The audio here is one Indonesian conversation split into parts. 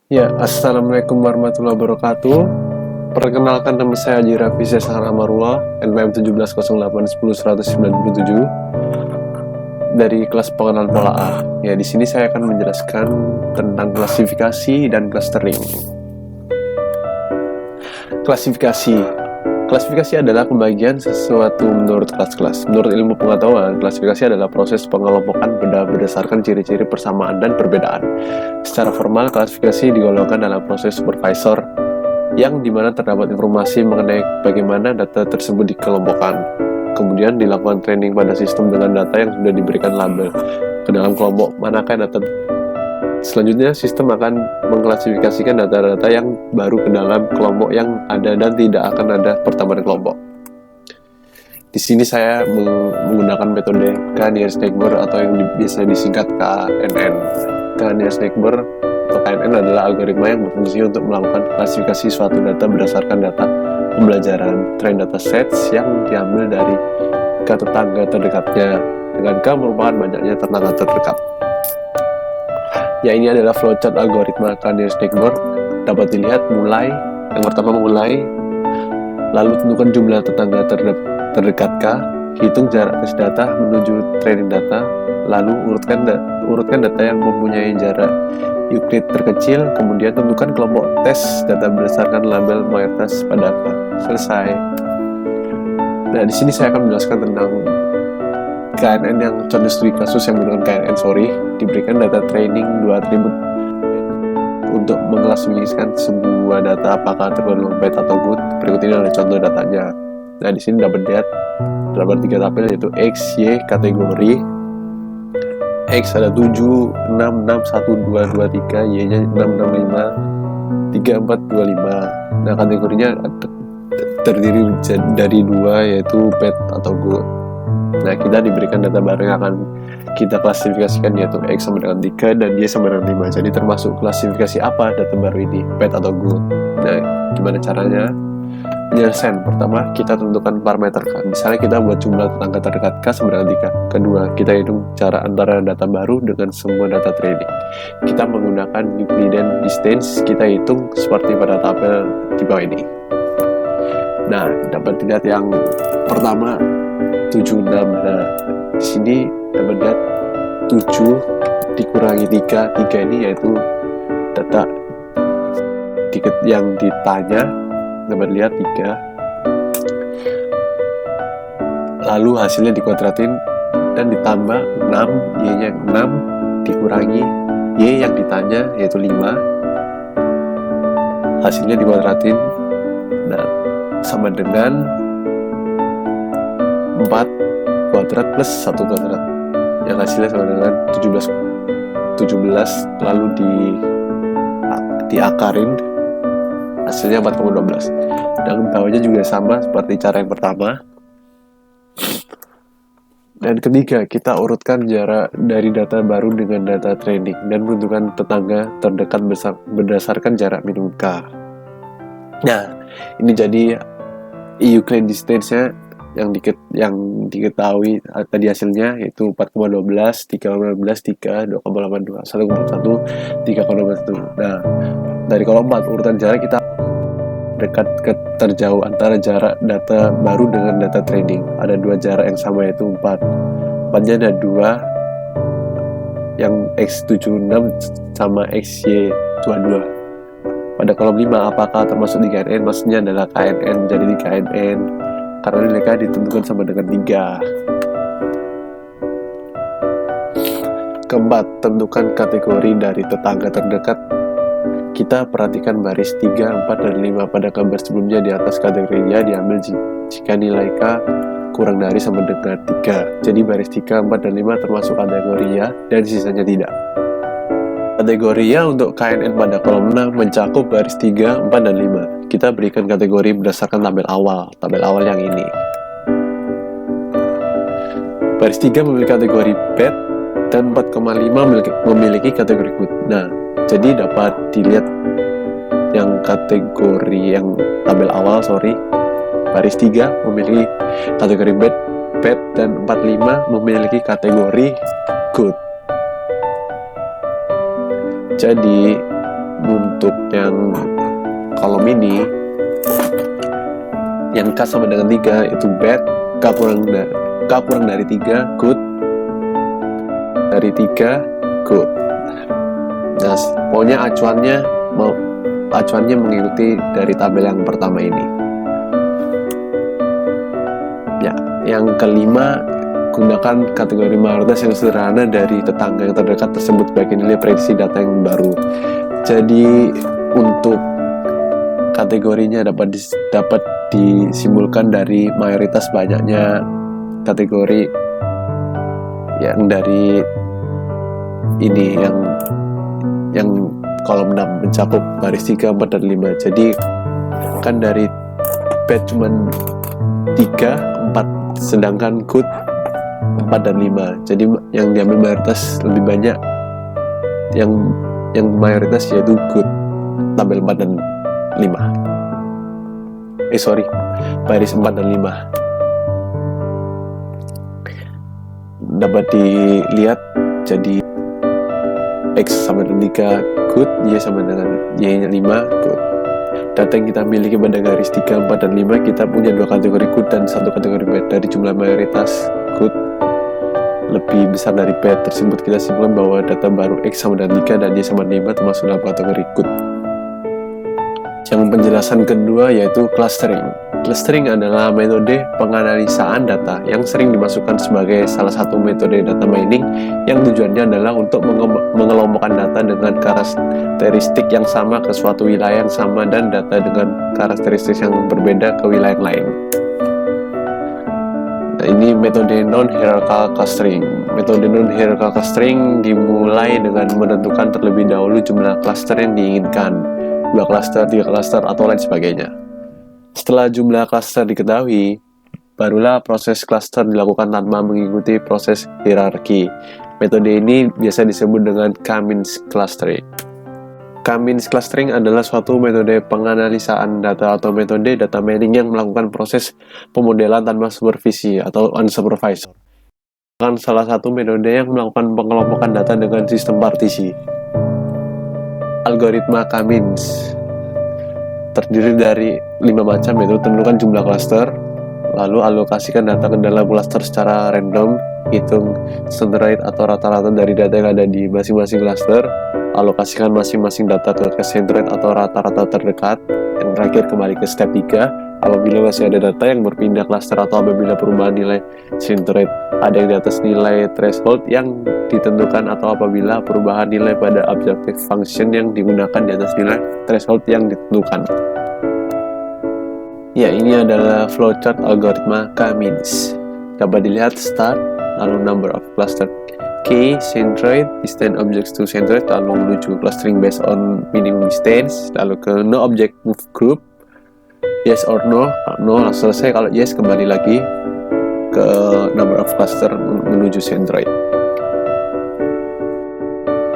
Ya, Assalamualaikum warahmatullahi wabarakatuh. Perkenalkan, nama saya Haji Raffi Sesar Amarullah, NPM 1708101197 dari kelas pengenalan pola A. Ya, di sini saya akan menjelaskan tentang klasifikasi dan clustering. Klasifikasi. Klasifikasi adalah pembagian sesuatu menurut kelas-kelas. Menurut ilmu pengetahuan, klasifikasi adalah proses pengelompokan benda berdasarkan ciri-ciri persamaan dan perbedaan. Secara formal, klasifikasi digolongkan dalam proses supervisor, yang dimana terdapat informasi mengenai bagaimana data tersebut dikelompokkan. Kemudian dilakukan training pada sistem dengan data yang sudah diberikan label ke dalam kelompok manakah data. Selanjutnya, sistem akan mengklasifikasikan data-data yang baru ke dalam kelompok yang ada dan tidak akan ada pertambahan kelompok. Di sini saya menggunakan metode K-nearest-neighbor atau yang biasa disingkat KNN. K-nearest-neighbor atau KNN adalah algoritma yang berfungsi untuk melakukan klasifikasi suatu data berdasarkan data pembelajaran train data sets yang diambil dari K tetangga terdekatnya, dengan K merupakan banyaknya tetangga terdekat. Ya, ini adalah flowchart algoritma K-nearest-neighbor. Dapat dilihat yang pertama mulai, lalu tentukan jumlah tetangga terdekat K, hitung jarak tes data menuju training data, lalu urutkan data yang mempunyai jarak Euclid terkecil, kemudian tentukan kelompok tes data berdasarkan label mayoritas pada K. Selesai. Nah, di sini saya akan menjelaskan tentang KNN yang contoh studi kasus yang menggunakan KNN, diberikan data training 2 atribut untuk mengklasifikasikan sebuah data apakah tergolong bad atau good. Berikut ini adalah contoh datanya. Nah, di sini dapat lihat terdapat 3 tabel, yaitu X, Y, kategori. X ada 7, 6, 6, 1, 2, 2, 3, Y-nya 6, 6, 5, 3, 4, 2, 5. Nah, kategorinya terdiri dari 2, yaitu bad atau good. Nah, kita diberikan data baru yang akan kita klasifikasikan, yaitu X sama dengan 3 dan Y sama dengan 5. Jadi termasuk klasifikasi apa data baru ini, bad atau good. Nah, gimana caranya? Penyelesaian pertama, kita tentukan parameter K. Misalnya kita buat jumlah tetangga terdekat K sama dengan 3. Kedua, kita hitung jarak antara data baru dengan semua data training. Kita menggunakan Euclidean distance, kita hitung seperti pada tabel di bawah ini. Nah, dapat dilihat yang pertama 7, 6. Nah, di sini dapat lihat 7 dikurangi 3. 3 ini yaitu data yang ditanya, dapat lihat 3. Lalu hasilnya dikuadratin dan ditambah 6, Y-nya 6 dikurangi Y yang ditanya yaitu 5. Hasilnya dikuadratin. Nah, sama dengan 4 kuadrat plus 1 kuadrat, yang hasilnya sama dengan 17, lalu diakarin, hasilnya 4,12. Dan bawahnya juga sama seperti cara yang pertama. Dan ketiga, kita urutkan jarak dari data baru dengan data training dan menentukan tetangga terdekat berdasarkan jarak minimum K. Nah, ini jadi Euclid distance-nya yang diketahui tadi hasilnya, yaitu 4,12, 3,12, 3, 2,82, 1,1, 3,21. Nah, dari kolom 4 urutan jarak kita dekat ke terjauh antara jarak data baru dengan data training. Ada 2 jarak yang sama, yaitu 4. 4-nya ada 2, yang X76 sama XY22. Pada kolom 5, apakah termasuk di KNN? Maksudnya adalah KNN, jadi di KNN karena mereka ditentukan sama dengan 3. Keempat, tentukan kategori dari tetangga terdekat. Kita perhatikan baris 3, 4, dan 5 pada gambar sebelumnya. Di atas kategorinya diambil jika nilai K kurang dari sama dengan 3. Jadi baris 3, 4, dan 5 termasuk kategori ya, dan sisanya tidak. Kategori ya untuk KNN pada kolom 6 mencakup baris 3, 4, dan 5. Kita berikan kategori berdasarkan tabel awal yang ini. Baris 3 memiliki kategori bad dan 4,5 memiliki kategori good. Nah, jadi dapat dilihat yang kategori yang tabel awal, baris 3 memiliki kategori bad dan 45 memiliki kategori good. Jadi untuk untuk yang kolom ini, yang K sama dengan 3 itu bad, K kurang dari 3 good, dari 3 good. Nah, pokoknya acuannya mengikuti dari tabel yang pertama ini. Ya, yang kelima, gunakan kategori mayoritas yang sederhana dari tetangga yang terdekat tersebut sebagai nilai prediksi data yang baru. Jadi untuk kategorinya dapat disimpulkan dari mayoritas banyaknya kategori yang dari ini yang kolom 6 mencakup baris 3, 4, dan 5. Jadi kan dari bad cuman 3, 4, sedangkan good 4 dan 5. Jadi yang diambil mayoritas lebih banyak, yang mayoritas yaitu good, tabel 4 dan 5. Baris 4 dan 5. Dapat dilihat, jadi X sama dengan 3 good, Y sama dengan Y-nya 5 good. Data yang kita miliki pada garis 3, 4, dan 5, kita punya 2 kategori good dan 1 kategori bad. Dari jumlah mayoritas good lebih besar dari bad tersebut, kita simpulkan bahwa data baru X sama dengan 3 dan Y sama dengan 5 termasuk dalam kategori good. Yang penjelasan kedua yaitu clustering. Clustering adalah metode penganalisaan data yang sering dimasukkan sebagai salah satu metode data mining yang tujuannya adalah untuk mengelompokkan data dengan karakteristik yang sama ke suatu wilayah yang sama dan data dengan karakteristik yang berbeda ke wilayah yang lain. Nah, ini metode non-hierarchical clustering. Metode non-hierarchical clustering dimulai dengan menentukan terlebih dahulu jumlah cluster yang diinginkan, 2 cluster, 3 cluster, atau lain sebagainya. Setelah jumlah cluster diketahui, barulah proses cluster dilakukan tanpa mengikuti proses hierarki. Metode ini biasa disebut dengan K-means clustering. K-means clustering adalah suatu metode penganalisaan data atau metode data mining yang melakukan proses pemodelan tanpa supervisi atau unsupervised. Salah satu metode yang melakukan pengelompokan data dengan sistem partisi. Algoritma K-means terdiri dari 5 macam, yaitu tentukan jumlah cluster, lalu alokasikan data ke dalam cluster secara random, hitung centroid atau rata-rata dari data yang ada di masing-masing cluster, alokasikan masing-masing data ke centroid atau rata-rata terdekat, yang terakhir kembali ke step 3, apabila masih ada data yang berpindah cluster atau apabila perubahan nilai centroid ada yang di atas nilai threshold yang ditentukan atau apabila perubahan nilai pada objective function yang digunakan di atas nilai threshold yang ditentukan. Ya, ini adalah flowchart algoritma K-means. Dapat dilihat start, lalu number of cluster K, centroid, distance objects to centroid, lalu menuju clustering based on minimum distance, lalu ke no object move group, yes or no, no langsung selesai. Kalau yes, kembali lagi ke number of cluster menuju centroid.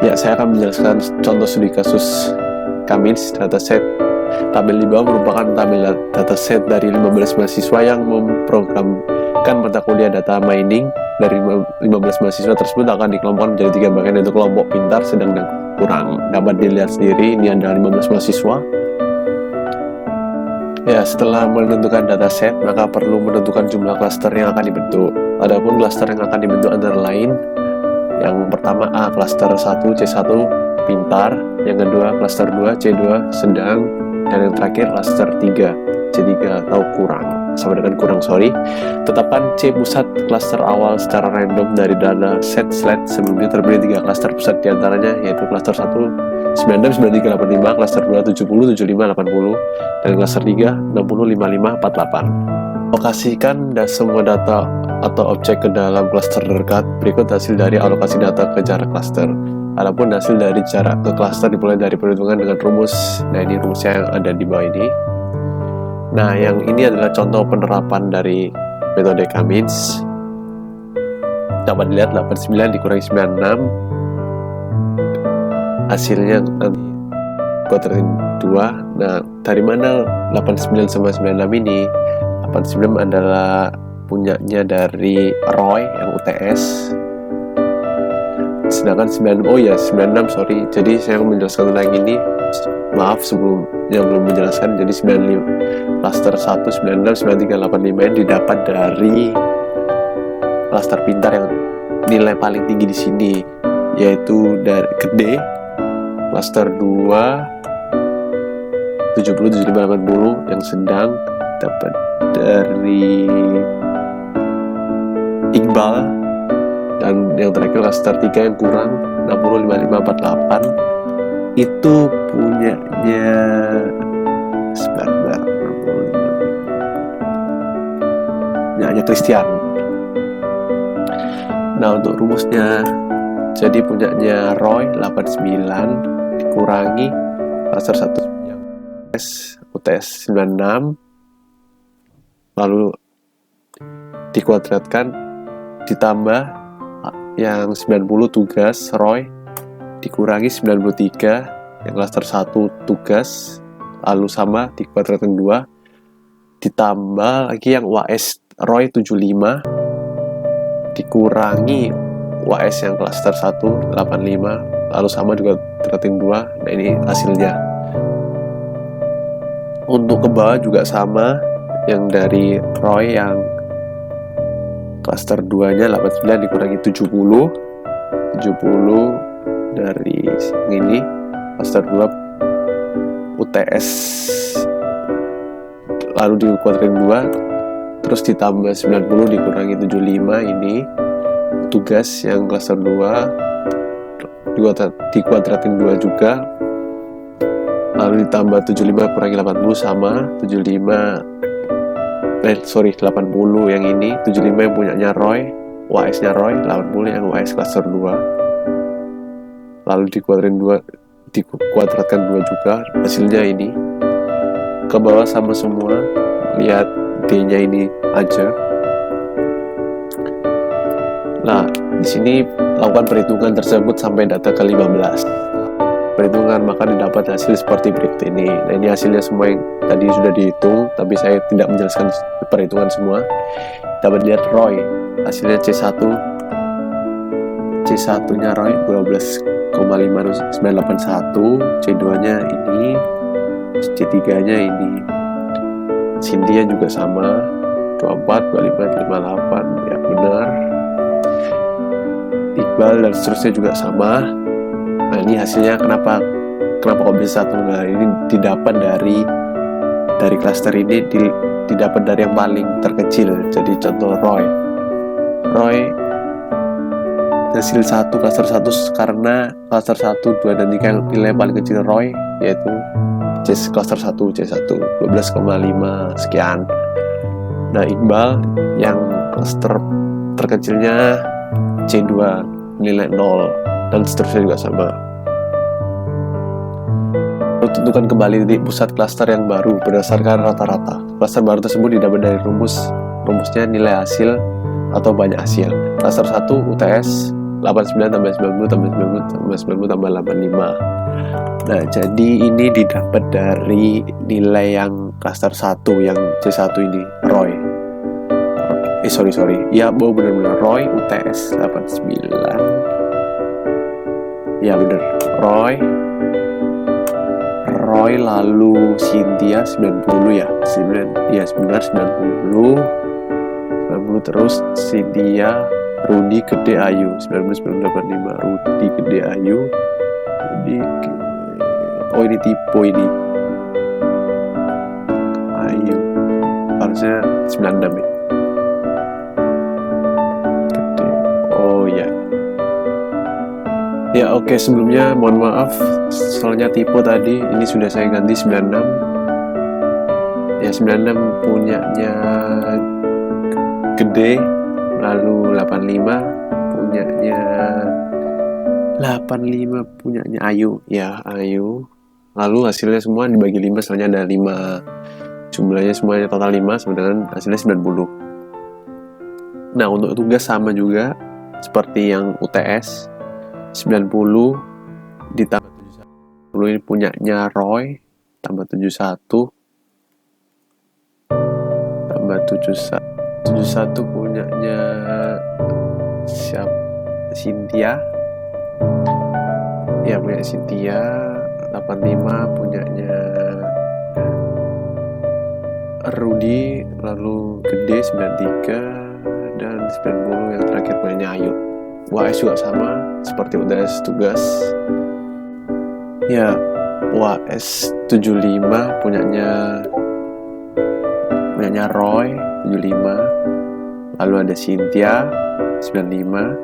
Ya, saya akan menjelaskan contoh studi kasus K-means dataset. Tabel di bawah merupakan tabel dataset dari 15 mahasiswa yang memprogramkan mata kuliah data mining. Dari 15 mahasiswa tersebut akan dikelompokkan menjadi 3 bagian, yaitu kelompok pintar, sedang, dan kurang. Dapat dilihat sendiri, ini ada 15 mahasiswa. Ya, setelah menentukan dataset, maka perlu menentukan jumlah cluster yang akan dibentuk. Adapun cluster yang akan dibentuk antara lain, yang pertama A, cluster 1 C1 pintar, yang kedua cluster 2 C2 sedang, dan yang terakhir cluster 3 C3 atau kurang, sama dengan kurang. Tetapkan C pusat cluster awal secara random dari data set slide sebelumnya terdiri 3 cluster pusat diantaranya, yaitu cluster 1 96, 93, 85, cluster 2 70, 75, 80, dan cluster 3 60, 55, 48. Alokasikan semua data atau objek ke dalam cluster terdekat. Berikut hasil dari alokasi data ke jarak cluster. Adapun hasil dari jarak ke cluster dimulai dari perhitungan dengan rumus. Nah, ini rumusnya yang ada di bawah ini. Nah, yang ini adalah contoh penerapan dari metode K-means. Dapat dilihat 89 dikurangi 96, hasilnya nanti kuadrat 2. Nah, dari mana 89 sama 96 ini? 89 adalah punyanya dari Roy yang UTS, sedangkan 96, jadi saya menjelaskan tentang ini. maaf sebelumnya belum menjelaskan. Jadi 95 klaster 1, 96, 93, 85 ini didapat dari klaster pintar yang nilai paling tinggi di sini, yaitu dari gede klaster 2 70, 75, 80, yang sedang dapat dari Iqbal, dan yang terakhir klaster 3 yang kurang 60, 55, 48 itu punyanya sebentar, punyanya Christian. Nah, untuk rumusnya, jadi punyanya Roy 89 dikurangi klaster 1 UTS 96, lalu dikuadratkan ditambah yang 90 tugas Roy dikurangi 93 yang klaster 1 tugas, lalu sama dikuadratkan 2 ditambah lagi yang UAS Roy 75 dikurangi UAS yang klaster 1 85, lalu sama juga dikuadratkan 2. Nah, ini hasilnya. Untuk ke bawah juga sama, yang dari Roy yang klaster 2 nya 89 dikurangi 70 dari ini klaster 2 UTS, lalu dikuadratkan 2 terus ditambah 90 dikurangi 75 ini tugas yang klaster 2 dikuadratkan 2 juga, lalu ditambah 75 kurangi 80 sama 80 yang ini 75 yang punyanya Roy, UAS nya Roy, 80 yang UAS klaster 2, lalu dikuadratkan 2 juga, hasilnya ini. Ke bawah sama semua, lihat D nya ini aja. Nah, di sini lakukan perhitungan tersebut sampai data ke-15. Perhitungan, maka didapat hasil seperti berikut ini. Nah, ini hasilnya semua yang tadi sudah dihitung, tapi saya tidak menjelaskan perhitungan semua. Dapat lihat Roy, hasilnya C1 nya Roy 12,5981, C2 nya ini, C3 nya ini. Cynthia juga sama 24, 25, 58, ya benar. Iqbal dan seterusnya juga sama. Nah, ini hasilnya kenapa kok bisa satu? Nah, ini didapat dari klaster ini didapat dari yang paling terkecil. Jadi contoh Roy hasil 1 klaster 1 karena klaster 1, 2, dan 3 yang nilai paling kecil Roy, yaitu klaster 1 C1 12,5 sekian. Nah, Iqbal yang klaster terkecilnya C2 nilai 0, dan seterusnya juga sama. Tentukan kembali titik pusat klaster yang baru berdasarkan rata-rata. Klaster baru tersebut didapat dari rumusnya nilai hasil atau banyak hasil. Klaster 1 UTS 89 tambah 90 tambah 90 tambah 90 tambah 85. Nah, jadi ini didapat dari nilai yang klaster 1 yang C1 ini, Roy. Ya, benar-benar Roy UTS 89. Ya benar, Roy lalu Cynthia 90 ya. 90 terus Cynthia, Rudy, Gede, Ayu 90, 85, Rudy, Gede, Ayu. Oh, ini tipe ini Ayu harusnya 96 ya. Gede. Oh ya. Ya, oke, sebelumnya mohon maaf soalnya tipe tadi ini sudah saya ganti 96. Ya, 96 punyanya Gede, lalu 85 punyanya Ayu. Ya, Ayu. Lalu hasilnya semua dibagi 5, soalnya ada 5. Jumlahnya semuanya total 5, sedangkan hasilnya 90. Nah, untuk tugas sama juga seperti yang UTS 90 ditambah 71. Ini punyanya Roy, tambah 71 tambah 71 punyanya Cynthia. Ya, punya Cynthia. 85 punyanya Rudi, lalu Gede 93, dan 90 yang terakhir punyanya Ayu. UAS juga sama seperti UTS tugas. Ya, UAS 75 punyanya Roy 75, lalu ada Cynthia 95,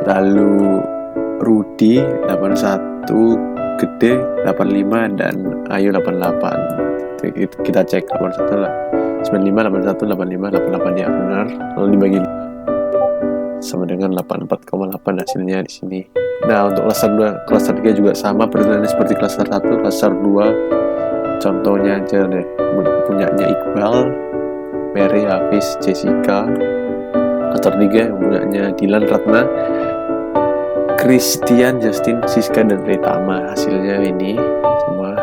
lalu Rudi 81, Gede 85, dan Ayu 88. Kita cek 81 lah, 95, 81, 85, 88 ya benar, lalu dibagi sama dengan 84,8 hasilnya di sini. Nah, untuk klaster 3 juga sama perjalanannya seperti klaster 1, klaster 2 contohnya aja deh, punyanya Iqbal, Mary, Hafiz, Jessica. Klaster 3 yang punyanya Dilan, Ratna, Christian, Justin, Siska, dan Pritama. Hasilnya ini semua.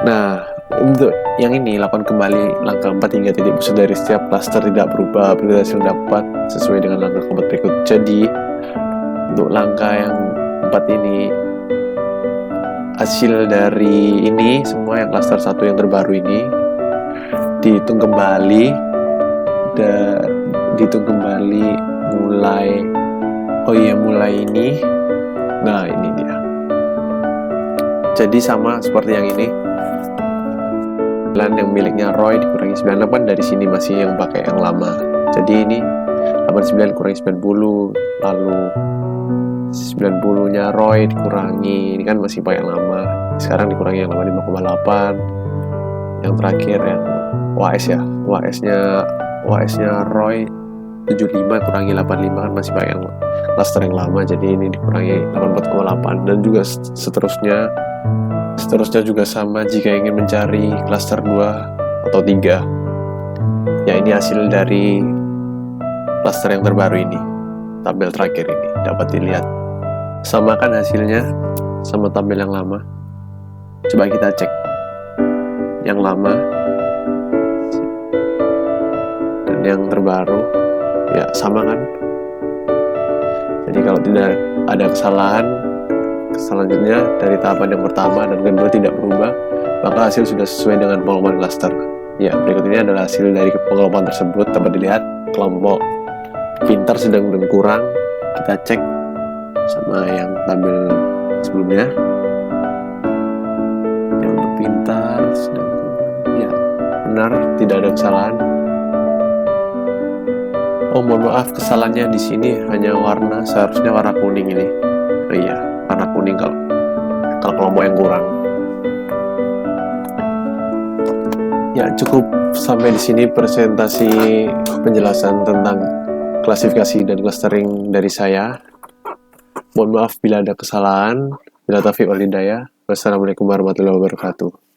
Nah, untuk yang ini lakukan kembali langkah 4 hingga titik pusat dari setiap klaster tidak berubah apabila hasil dapat sesuai dengan langkah keempat berikut. Jadi untuk langkah yang 4 ini, hasil dari ini semua yang klaster 1 yang terbaru ini dihitung kembali mulai ini. Nah, ini dia. Jadi sama seperti yang ini, yang miliknya Roy dikurangi 98, dari sini masih yang pakai yang lama. Jadi ini 89 kurangi 90, lalu 90 nya Roy dikurangi, ini kan masih pakai yang lama, sekarang dikurangi yang lama 5,8. Yang terakhir yang UAS ya, UAS nya Roy 75 kurangi 85, kan masih pakai yang klaster yang lama, jadi ini dikurangi 84,8. dan juga seterusnya juga sama jika ingin mencari klaster 2 atau 3. Ya, ini hasil dari klaster yang terbaru ini, tabel terakhir ini dapat dilihat. Samakan hasilnya sama tabel yang lama. Coba kita cek yang lama dan yang terbaru, ya sama kan. Jadi kalau tidak ada kesalahan, selanjutnya dari tahapan yang pertama dan kedua tidak berubah, maka hasil sudah sesuai dengan pengelompokan klaster. Ya, berikut ini adalah hasil dari pengelompokan tersebut. Dapat dilihat kelompok pintar, sedang, dan kurang. Kita cek sama yang tabel sebelumnya. Yang untuk pintar, sedang, kurang, ya benar, tidak ada kesalahan. Oh, mohon maaf, kesalahannya di sini hanya warna, seharusnya warna kuning ini. Oh iya, warna kuning kalau kelompok yang kurang. Ya, cukup sampai di sini presentasi penjelasan tentang klasifikasi dan clustering dari saya. Mohon maaf bila ada kesalahan. Bila taufiq wal hidayah. Wassalamualaikum warahmatullahi wabarakatuh.